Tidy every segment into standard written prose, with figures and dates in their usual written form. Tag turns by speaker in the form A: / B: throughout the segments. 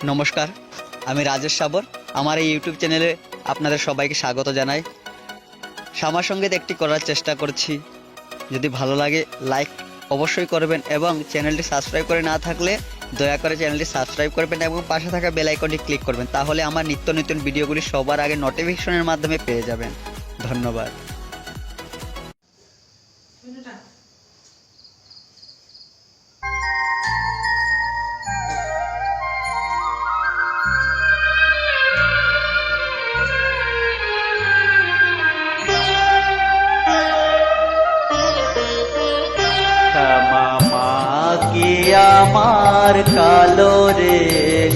A: নমস্কার, আমি রাজেশ সাবর। আমার এই ইউটিউব চ্যানেলে আপনাদের সবাইকে স্বাগত জানাই। শ্যামা সঙ্গীত একটি করার চেষ্টা করছি। যদি ভালো লাগে লাইক অবশ্যই করবেন এবং চ্যানেলটি সাবস্ক্রাইব করে না থাকলে দয়া করে চ্যানেলটি সাবস্ক্রাইব করবেন এবং পাশে থাকা বেল আইকনটি ক্লিক করবেন। তাহলে আমার নিত্য নতুন ভিডিওগুলি সবার আগে নোটিফিকেশনের মাধ্যমে পেয়ে যাবেন। ধন্যবাদ।
B: শ্যামা মা কি আমার কালো রে,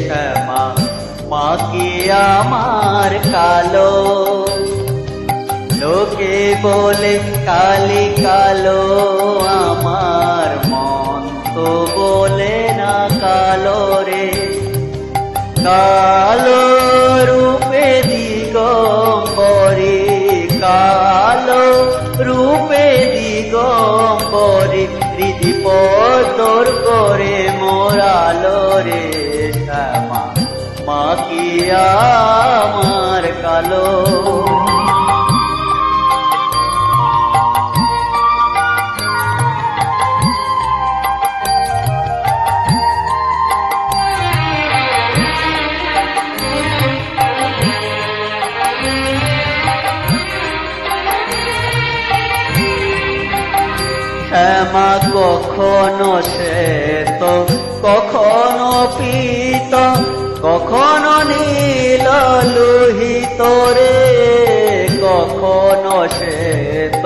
B: শ্যামা মা কি আমার কালো। লোকে বলে কালি কালো, আমার মন তো বলে না কালো রে। কালো রূপে দিগম্বরী, কালো রূপে দিগম্বরী, হৃদি পদর করে মোরালো রে। শ্যামা মা কি আমার কালো। শ্যামা কখনো শ্বেত, কখনো পীত, কখনো নীল লোহিত রে। কখনো শ্বেত,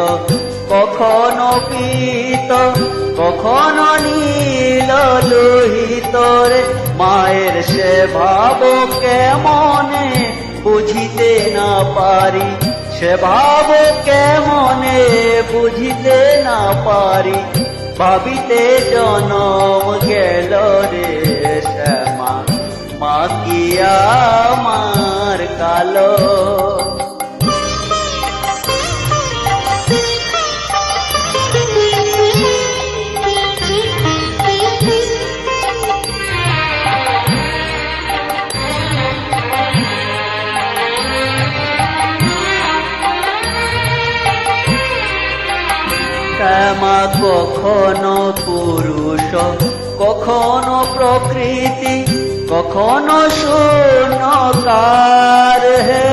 B: কখনো পীত, কখনো নীল লোহিত রে। মায়ের সে ভাব কেমনে বুঝিতে না পারি, সে ভাব কেমনে বুঝিতে না পারি, ভাবিতে জনম গেল রে। শ্যামা মা কি আমার কালো। শ্যামা কখনো পুরুষ, কখনো প্রকৃতি, কখনো শূন্যকার হে।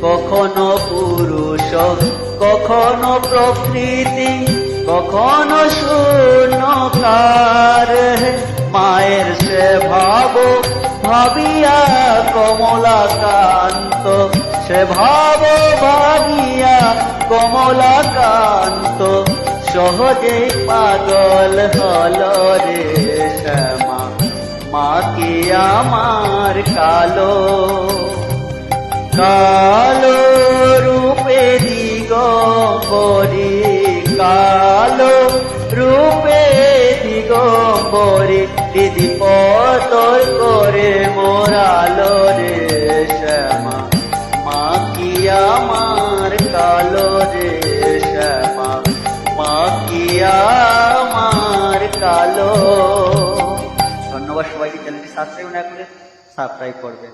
B: কখনো পুরুষ, কখনো প্রকৃতি, কখনো শূন্যকার হে। মায়ের সে ভাব ভাবিয়া কমলাকান্ত, সে ভাব ভাবিয়া কমলাকান্ত, সহজে পাগল হল রে। শ্যামা মা কি আমার কালো। কালো রূপে দিগম্বরী, কালো রূপে দিগম্বরী, হৃদি পতর করে মোরালো রে। শ্যামা মা কি আমার কালো রে। শ্যামা মা কি আমার কালো। ধন্যবাদ সবাইকে। চ্যানেলটি সাবস্ক্রাইব না করে সাবস্ক্রাইব করবেন।